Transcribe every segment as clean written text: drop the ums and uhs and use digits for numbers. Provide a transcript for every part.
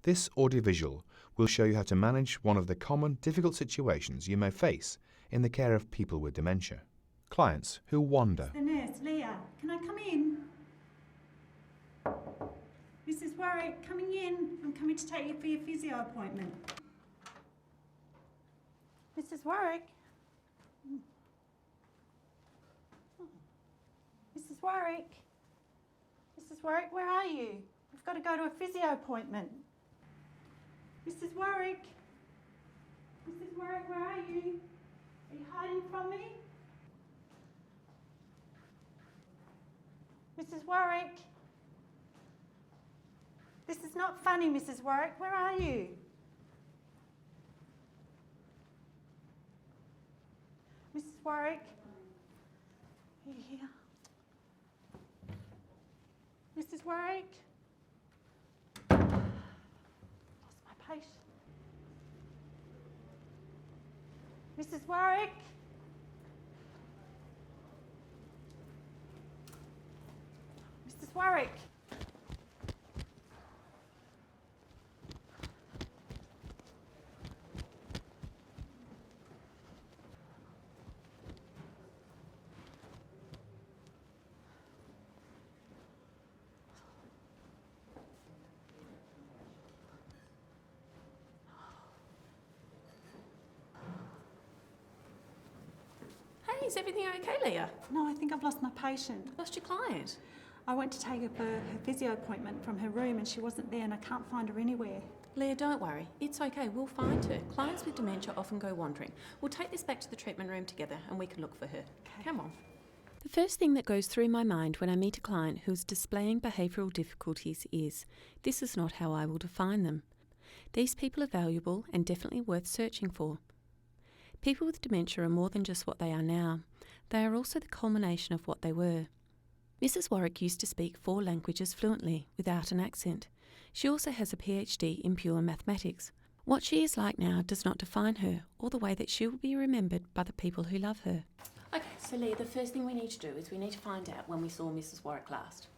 This audiovisual will show you how to manage one of the common difficult situations you may face in the care of people with dementia. Clients who wander. The nurse, Leah, can I come in? Mrs. Warwick, coming in. I'm coming to take you for your physio appointment. Mrs. Warwick? Mrs. Warwick? Mrs. Warwick, where are you? We've got to go to a physio appointment. Mrs. Warwick? Mrs. Warwick, where are you? Are you hiding from me? Mrs. Warwick? This is not funny, Mrs. Warwick. Where are you? Mrs. Warwick? Are you here? Mrs. Warwick? Lost my patient. Mrs. Warwick? Mrs. Warwick? Is everything okay, Leah? No, I think I've lost my patient. Lost your client? I went to take her for her physio appointment from her room and she wasn't there and I can't find her anywhere. Leah, don't worry. It's okay. We'll find her. Clients with dementia often go wandering. We'll take this back to the treatment room together and we can look for her. Okay. Come on. The first thing that goes through my mind when I meet a client who's displaying behavioural difficulties is, this is not how I will define them. These people are valuable and definitely worth searching for. People with dementia are more than just what they are now. They are also the culmination of what they were. Mrs. Warwick used to speak 4 languages fluently, without an accent. She also has a PhD in pure mathematics. What she is like now does not define her, or the way that she will be remembered by the people who love her. Okay, so Leah, the first thing we need to do is we need to find out when we saw Mrs. Warwick last.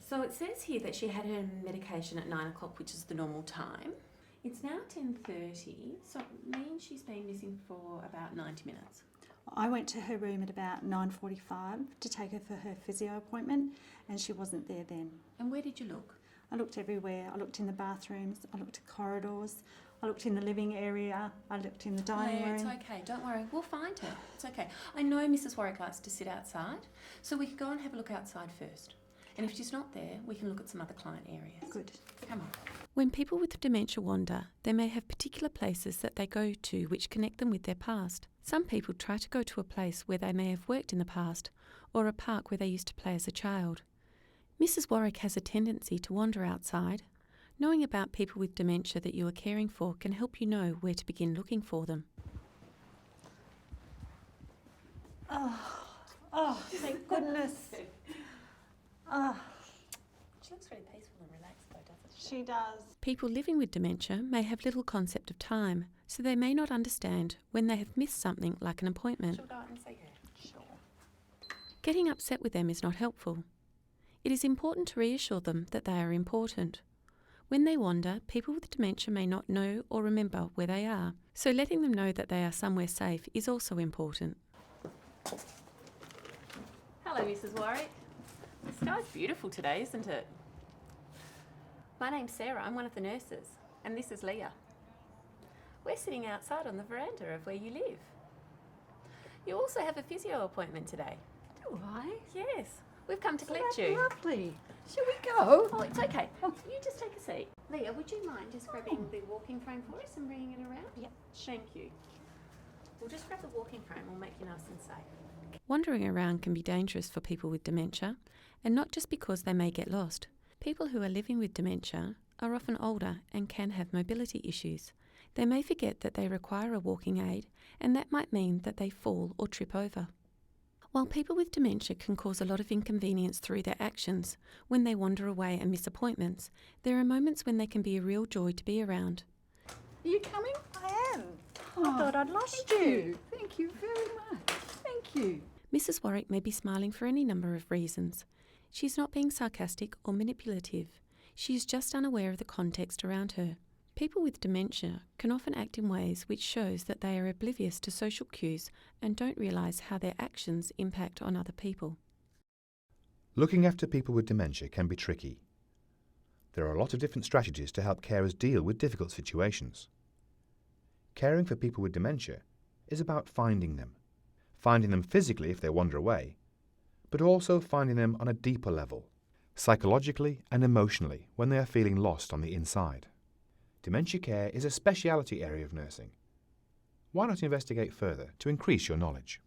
So it says here that she had her medication at 9 o'clock, which is the normal time. It's now 10:30, so it means she's been missing for about 90 minutes. I went to her room at about 9:45 to take her for her physio appointment and she wasn't there then. And where did you look? I looked everywhere. I looked in the bathrooms, I looked at corridors, I looked in the living area, I looked in the dining room. It's okay, don't worry, we'll find her. It's okay. I know Mrs. Warwick likes to sit outside, so we could go and have a look outside first. And if she's not there, we can look at some other client areas. Good. Come on. When people with dementia wander, they may have particular places that they go to which connect them with their past. Some people try to go to a place where they may have worked in the past, or a park where they used to play as a child. Mrs. Warwick has a tendency to wander outside. Knowing about people with dementia that you are caring for can help you know where to begin looking for them. Oh, thank goodness. She looks really peaceful and relaxed though, doesn't she? She does. People living with dementia may have little concept of time, so they may not understand when they have missed something like an appointment. Shall we go out and see her? Sure. Getting upset with them is not helpful. It is important to reassure them that they are important. When they wander, people with dementia may not know or remember where they are, so letting them know that they are somewhere safe is also important. Hello, Mrs. Warwick. The sky's beautiful today, isn't it? My name's Sarah, I'm one of the nurses, and this is Leah. We're sitting outside on the veranda of where you live. You also have a physio appointment today. Do I? Yes, we've come to collect That's you. lovely. Shall we go? Oh, it's okay. You just take a seat. Leah, would you mind just grabbing the walking frame for us and bringing it around? Yep. Thank you. We'll just grab the walking frame, we'll make you nice and safe. Wandering around can be dangerous for people with dementia, and not just because they may get lost. People who are living with dementia are often older and can have mobility issues. They may forget that they require a walking aid, and that might mean that they fall or trip over. While people with dementia can cause a lot of inconvenience through their actions, when they wander away and miss appointments, there are moments when they can be a real joy to be around. Are you coming? I am. I thought I'd lost you. Thank you very much. Thank you. Mrs. Warwick may be smiling for any number of reasons. She's not being sarcastic or manipulative. She is just unaware of the context around her. People with dementia can often act in ways which shows that they are oblivious to social cues and don't realise how their actions impact on other people. Looking after people with dementia can be tricky. There are a lot of different strategies to help carers deal with difficult situations. Caring for people with dementia is about finding them physically if they wander away, but also finding them on a deeper level, psychologically and emotionally when they are feeling lost on the inside. Dementia care is a speciality area of nursing. Why not investigate further to increase your knowledge?